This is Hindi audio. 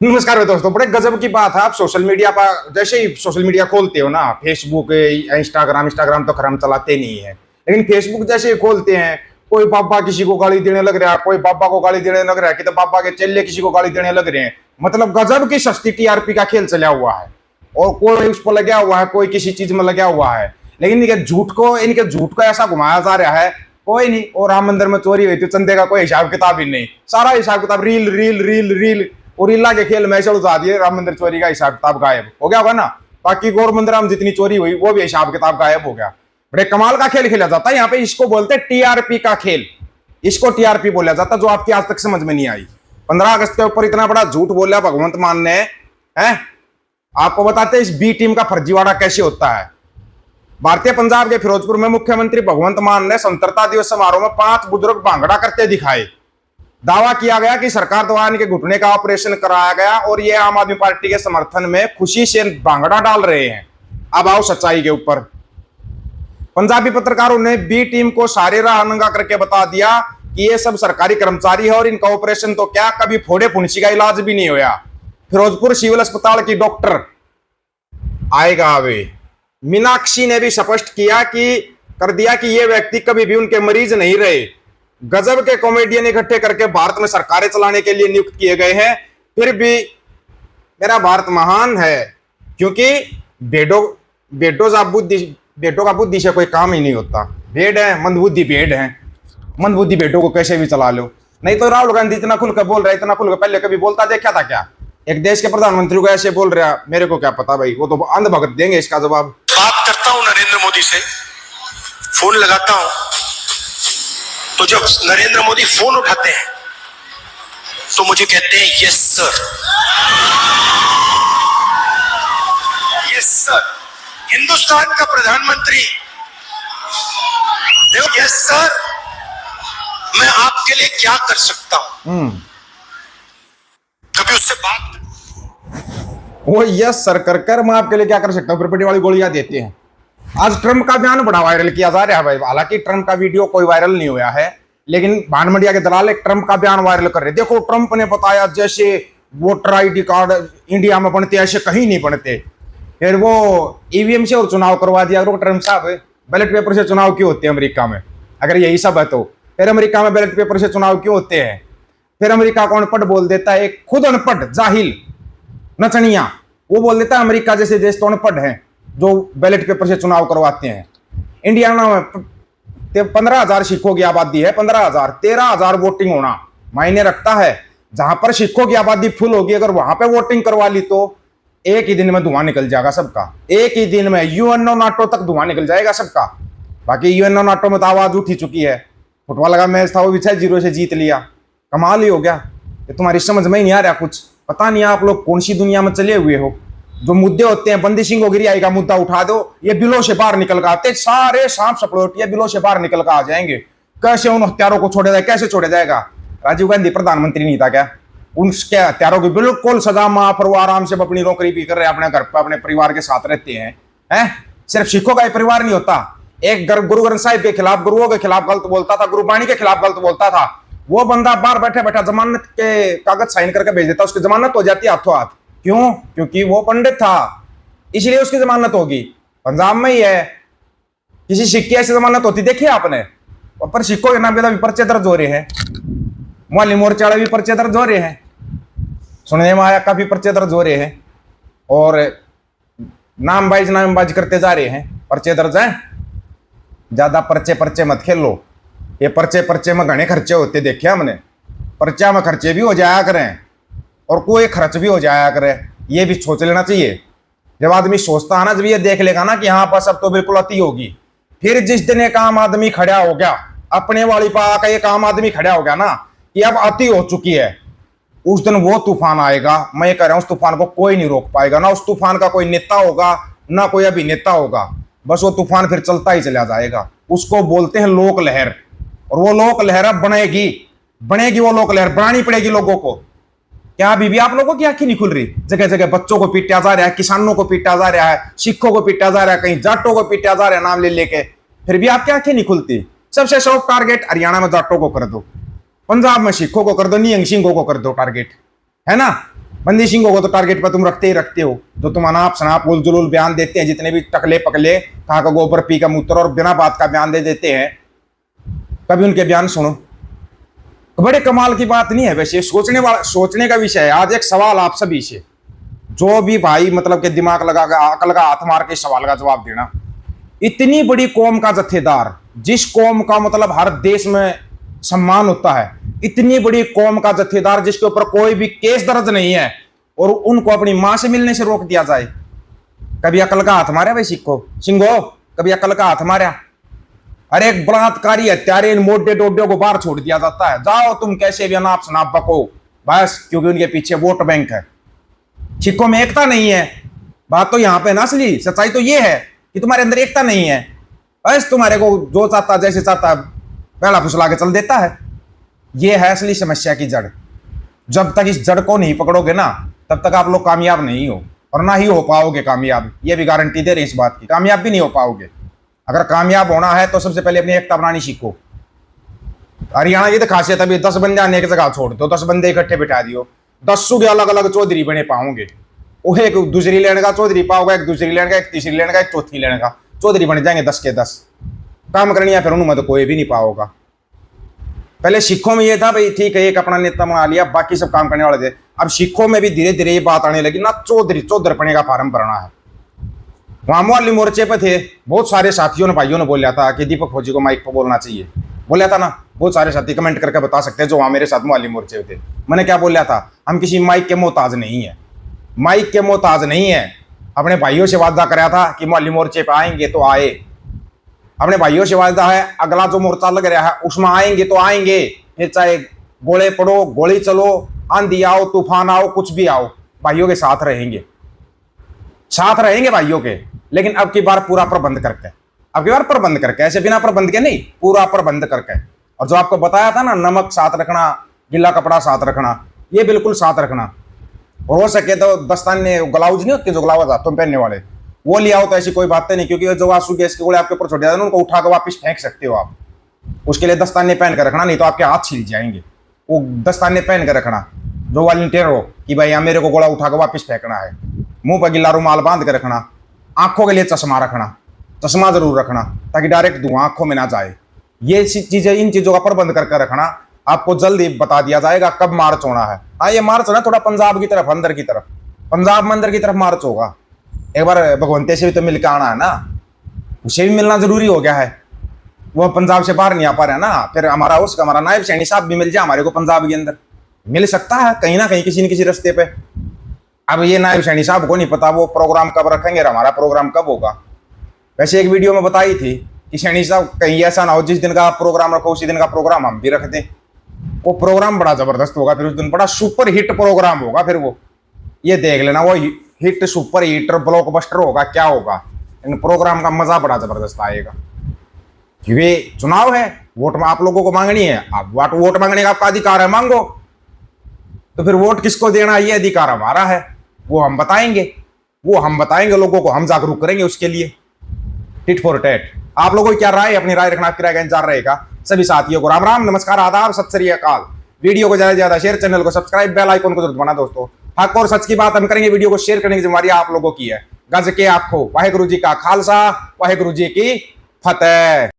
नमस्कार दोस्तों, बड़े गजब की बात है। आप सोशल मीडिया पर जैसे ही सोशल मीडिया खोलते हो ना, फेसबुक, इंस्टाग्राम तो खैर हम चलाते नहीं है, लेकिन फेसबुक जैसे ही खोलते हैं, कोई बाबा किसी को गाली देने लग रहा है, कोई बाबा को गाली देने लग रहा है कि तो बाबा के चेले किसी को गाली देने लग रहे हैं। मतलब गजब की सस्ती टीआरपी का खेल चला हुआ है और कोई उस पर लगा हुआ है, कोई किसी चीज में लगा हुआ है। लेकिन इनके झूठ को ऐसा घुमाया जा रहा है, कोई नहीं। और राम मंदिर में चोरी हुई थी, चंदे का कोई हिसाब किताब ही नहीं, सारा हिसाब किताब रील रील रील रील और इल्ला के खेल में ऐसे उलझा दिए, राम मंदिर चोरी का हिसाब किताब गायब हो गया होगा ना। बाकी गौर मंदिर में जितनी चोरी हुई वो भी हिसाब किताब गायब हो गया। बड़े कमाल का खेल खेला जाता है यहाँ पे। इसको बोलते हैं टीआरपी का खेल, इसको टीआरपी बोला जाता है, जो आपकी आज तक समझ में नहीं आई। 15 अगस्त के ऊपर इतना बड़ा झूठ बोला भगवंत मान ने, है। आपको बताते हैं इस बी टीम का फर्जीवाड़ा कैसे होता है। भारतीय पंजाब के फिरोजपुर में मुख्यमंत्री भगवंत मान ने स्वतंत्रता दिवस समारोह में 5 बुजुर्ग भांगड़ा करते दिखाए। दावा किया गया कि सरकार द्वारा इनके घुटने का ऑपरेशन कराया गया और ये आम आदमी पार्टी के समर्थन में खुशी से भांगड़ा डाल रहे हैं। अब आओ सच्चाई के ऊपर। पंजाबी पत्रकारों ने बी टीम को सारे राह नंगा करके बता दिया कि ये सब सरकारी कर्मचारी है और इनका ऑपरेशन तो क्या कभी फोड़े फुंसी का इलाज भी नहीं होया। फिरोजपुर सिविल अस्पताल की डॉक्टर आएगा वे मीनाक्षी ने भी स्पष्ट किया कि कर दिया कि ये व्यक्ति कभी भी उनके मरीज नहीं रहे। गजब के कॉमेडियन इकट्ठे करके भारत में सरकारें चलाने के लिए नियुक्त किए गए हैं। फिर भी मेरा भारत महान है, क्योंकि बेटों का बुद्धि से कोई काम ही नहीं होता। भेड़ है, मंदबुद्धि भेड़ है, मंदबुद्धि बेटों को कैसे भी चला लो। नहीं तो राहुल गांधी इतना खुलकर बोल रहा है, इतना खुलकर पहले कभी बोलता देखा था क्या? एक देश के प्रधानमंत्री को ऐसे बोल रहा, मेरे को क्या पता भाई, वो तो अंधभगत देंगे इसका जवाब। बात करता हूं नरेंद्र मोदी से, फोन लगाता हूं, तो जब नरेंद्र मोदी फोन उठाते हैं तो मुझे कहते हैं yes sir, yes sir. Hindustan का प्रधानमंत्री, देखो यस सर, मैं आपके लिए क्या कर सकता हूं। कभी उससे बात वो यस सर कर मैं आपके लिए क्या कर सकता हूं, प्रॉपर्टी वाली गोलियां देते हैं। आज ट्रंप का बयान बड़ा वायरल किया जा रहा है भाई। हालांकि ट्रंप का वीडियो कोई वायरल नहीं हुआ है, लेकिन भान मीडिया के दलाल एक ट्रंप का बयान वायरल कर रहे। देखो, ट्रंप ने बताया जैसे वोटर आईडी कार्ड इंडिया में बनते ऐसे कहीं नहीं बनते। फिर वो ईवीएम से और चुनाव करवा दिया। ट्रंप साहब, बैलेट पेपर से चुनाव क्यों होते हैं अमेरिका में? अगर यही सब है तो फिर अमेरिका में बैलेट पेपर से चुनाव क्यों होते हैं? फिर अमेरिका को अनपढ़ बोल देता है, खुद अनपढ़ जाहिल नचनिया, वो बोल देता है अमेरिका जैसे देश तो अनपढ़ है जो बैलेट पेपर से चुनाव करवाते हैं। इंडिया में 15,000 सिखों की आबादी है, 15,000, 13,000 वोटिंग होना मायने रखता है। जहां पर सिखों की आबादी फुल होगी, अगर वहां पे वोटिंग करवा ली तो एक ही दिन में धुआं निकल जाएगा सबका। एक ही दिन में यूएनओ नाटो तक धुआं निकल जाएगा सबका। बाकी यूएनओ नाटो में तो आवाज उठी चुकी है। फुटबॉल का मैच था, वो भी 6-0 से जीत लिया। कमाल ही हो गया। ये तुम्हारी समझ में ही नहीं आ रहा कुछ। पता नहीं आप लोग कौन सी दुनिया में चले हुए हो। जो मुद्दे होते हैं, बंदी सिंह गिरियाई का मुद्दा उठा दो, ये बिलों से बाहर निकल कर आते, सारे सांप सपलोटिया बिलों से बाहर निकल कर आ जाएंगे। कैसे उन हत्यारों को छोड़ा जाए, कैसे छोड़ा जाएगा? राजीव गांधी प्रधानमंत्री नहीं था क्या? उनके हत्यारों की बिल्कुल सजा माफ, और वो आराम से अपनी नौकरी भी कर रहे हैं, अपने घर पर अपने परिवार के साथ रहते हैं। सिर्फ सिखों का ही परिवार नहीं होता। एक गुरु ग्रंथ साहिब के खिलाफ, गुरुओं के खिलाफ गलत बोलता था, गुरुबाणी के खिलाफ गलत बोलता था, वो बंदा बाहर बैठे बैठा जमानत के कागज साइन करके भेज देता, उसकी जमानत हो जाती है हाथों हाथ। क्यों? क्योंकि वो पंडित था, इसलिए उसकी जमानत होगी। पंजाब में ही है, किसी सिख की ऐसी जमानत होती देखी आपने? पर सिखों के नाम पे पर्चे दर्ज हो रहे हैं, मोहाली मोर्चे वाले भी पर्चे दर्ज हो रहे हैं, सुनने में आया काफी पर्चे दर्ज हो रहे हैं, और नामबाज करते जा रहे हैं, पर्चे दर्ज हैं। ज्यादा पर्चे मत खेलो। ये पर्चे में घने खर्चे होते देखे हमने। पर्चा में खर्चे भी हो जाया करें और कोई खर्च भी हो जाया करे, ये भी सोच लेना चाहिए। जब आदमी सोचता है ना, जब ये देख लेगा ना कि हाँ बस अब तो बिल्कुल अति होगी, फिर जिस दिन एक आम आदमी खड़ा हो गया, अपने वाली पा का एक आम आदमी खड़ा हो गया ना कि अब अति हो चुकी है, उस दिन वो तूफान आएगा। मैं कह रहा हूं, उस तूफान को कोई नहीं रोक पाएगा। ना उस तूफान का कोई नेता होगा, ना कोई अभिनेता होगा, बस वो तूफान फिर चलता ही चला जाएगा। उसको बोलते हैं लोक लहर, और वो लोक लहर अब बनेगी वो लोक लहर बनानी पड़ेगी लोगों को। क्या अभी भी आप लोगों की आंखें नहीं खुल रही? जगह जगह बच्चों को पीटा जा रहा है, किसानों को पीटा जा रहा है, सिखों को पीटा जा रहा है, कहीं जाटों को पीटा जा रहा है नाम ले लेके, फिर भी आपकी आंखें नहीं खुलती। सबसे सॉफ्ट टारगेट हरियाणा में जाटों को कर दो, पंजाब में सिखों को कर दो, निहंग सिंहों को कर दो टारगेट, है ना? बंदी सिंह को तो टारगेट पर तुम रखते ही रखते हो, जो तुम अनाप शनाप उल जुलूल बयान देते हैं, जितने भी टकले पकले कहाँ का गोबर पी का मूत्र और बिना बात का बयान दे देते हैं, कभी उनके बयान सुनो। बड़े कमाल की बात नहीं है वैसे, सोचने का विषय है। आज एक सवाल आप सभी से, जो भी भाई मतलब के दिमाग लगा अकल का हाथ मार के सवाल का जवाब देना। इतनी बड़ी कौम का जत्थेदार, जिस कौम का मतलब हर देश में सम्मान होता है, इतनी बड़ी कौम का जत्थेदार जिसके ऊपर कोई भी केस दर्ज नहीं है, और उनको अपनी मां से मिलने से रोक दिया जाए। कभी अकल का हाथ मारा भाई सिंगो, कभी अकल का हाथ मारा? अरे एक बलात्कारी हत्यारे इन मोटे डोडे को बाहर छोड़ दिया जाता है, जाओ तुम कैसे भी अनाप शनाप बको बस, क्योंकि उनके पीछे वोट बैंक है। सिक्कों में एकता नहीं है। बात तो यहां पे ना, असली सच्चाई तो ये है कि तुम्हारे अंदर एकता नहीं है। बस तुम्हारे को जो चाहता जैसे चाहता पहला फुसला के चल देता है। ये है असली समस्या की जड़। जब तक इस जड़ को नहीं पकड़ोगे ना, तब तक आप लोग कामयाब नहीं हो, और ना ही हो पाओगे कामयाब। ये भी गारंटी दे रहे इस बात की, कामयाब भी नहीं हो पाओगे। अगर कामयाब होना है तो सबसे पहले अपनी एकता बनानी सीखो। हरियाणा की तो खासियत अभी 10 बंदे आने की जगह छोड़ दो, 10 बंदे इकट्ठे बिठा दियो, 10 के अलग अलग चौधरी बने पाओगे। वो एक दूसरी लैंड का चौधरी पाओगे, एक दूसरी लैंड का, एक तीसरी लैंड का, एक चौथी लैंड का चौधरी बन जाएंगे 10 के 10। काम करनी है फिर उनमें तो कोई भी नहीं पाओगा। पहले सिखों में ये था भाई ठीक है, एक अपना नेता बना लिया, बाकी सब काम करने वाले थे। अब सिखों में भी धीरे धीरे ये बात आने लगी ना, चौधरपने का फार्म भरना है। वहां मोहल्ली मोर्चे पे थे, बहुत सारे साथियों ने भाइयों ने बोला था कि दीपक फौजी को माइक पर बोलना चाहिए। बोला था ना, बहुत सारे साथी कमेंट करके बता सकते हैं जो वहां मेरे साथ मोहल्ली मोर्चे पे थे। मैंने क्या बोला था? हम किसी माइक के मोहताज नहीं है, माइक के मोहताज नहीं है। अपने भाइयों से वादा कराया था कि मोहल्ली मोर्चे पे आएंगे तो आए। अपने भाइयों से वादा है अगला जो मोर्चा लग रहा है उसमें आएंगे तो आएंगे, फिर चाहे गोले पड़ो, गोली चलो, आंधी आओ, तूफान आओ, कुछ भी आओ, भाइयों के साथ रहेंगे, साथ रहेंगे भाइयों के। लेकिन अब की बार पूरा प्रबंध करके, अब की बार प्रबंध करके, ऐसे बिना प्रबंध के नहीं, पूरा प्रबंध करके। और जो आपको बताया था ना, नमक साथ रखना, गीला कपड़ा साथ रखना, ये बिल्कुल साथ रखना। और हो सके तो दस्ताने ग्लाउज नहीं होते जो ग्लाउज हाथों में पहनने वाले, वो लिया हो तो ऐसी कोई बात नहीं, क्योंकि जो आंसू गैस के गोले आपके ऊपर छोड़ जाते हैं उनको उठा कर वापस फेंक सकते हो आप। उसके लिए दस्ताने पहन कर रखना, नहीं तो आपके हाथ छिल जाएंगे। वो दस्ताने पहन कर रखना जो वॉलंटियर हो कि भाई यहाँ मेरे को गोला उठा कर वापस फेंकना है। मुंह पर गिल्ला रुमाल बांध कर रखना। आंखों के लिए चश्मा रखना, चश्मा जरूर रखना ताकि डायरेक्ट धुआं आंखों में ना जाए। ये चीजें, इन चीजों का प्रबंध करके रखना। आपको जल्दी बता दिया जाएगा कब मार्च होना है। हाँ, ये मार्च होना थोड़ा पंजाब की तरफ, अंदर की तरफ, पंजाब में अंदर की तरफ मार्च होगा। एक बार भगवंते से भी तो मिलकर आना है ना, उसे भी मिलना जरूरी हो गया है। वो पंजाब से बाहर नहीं आ पा रहा है ना, फिर हमारा नायब सैनी साहब भी मिल जाए हमारे को पंजाब के अंदर, मिल सकता है कहीं ना कहीं किसी न किसी रास्ते पे। अब ये नायब सैनी साहब को नहीं पता वो प्रोग्राम कब रखेंगे और हमारा प्रोग्राम कब होगा। वैसे एक वीडियो में बताई थी कि सैनी साहब कहीं ऐसा ना हो जिस दिन का प्रोग्राम रखो उसी दिन का प्रोग्राम हम भी रख दें। वो प्रोग्राम बड़ा जबरदस्त होगा, फिर उस दिन बड़ा सुपर हिट प्रोग्राम होगा। फिर वो ये देख लेना, वो हिट सुपर हिट ब्लॉकबस्टर होगा, क्या होगा। इन प्रोग्राम का मजा बड़ा जबरदस्त आएगा, क्योंकि चुनाव है, वोट में आप लोगों को मांगनी है। आप वोट मांगने का आपका अधिकार है, मांगो। तो फिर वोट किसको देना ये अधिकार हमारा है, वो हम बताएंगे लोगों को, हम जागरूक करेंगे उसके लिए। Tit for tat. आप लोगों की क्या राय, अपनी राय रखना, आपकी राय का इंतजार रहेगा। सभी साथियों को राम राम, नमस्कार, आदाब, सत श्री अकाल। वीडियो को ज्यादा से ज्यादा शेयर, चैनल को सब्सक्राइब, बेल आइकन को जरूर दबाना दोस्तों। हक और सच की बात हम करेंगे, वीडियो को शेयर करने की जिम्मेदारी आप लोगों की है। गज के आखो, वाहेगुरु जी का खालसा, वाहेगुरु जी की फतेह।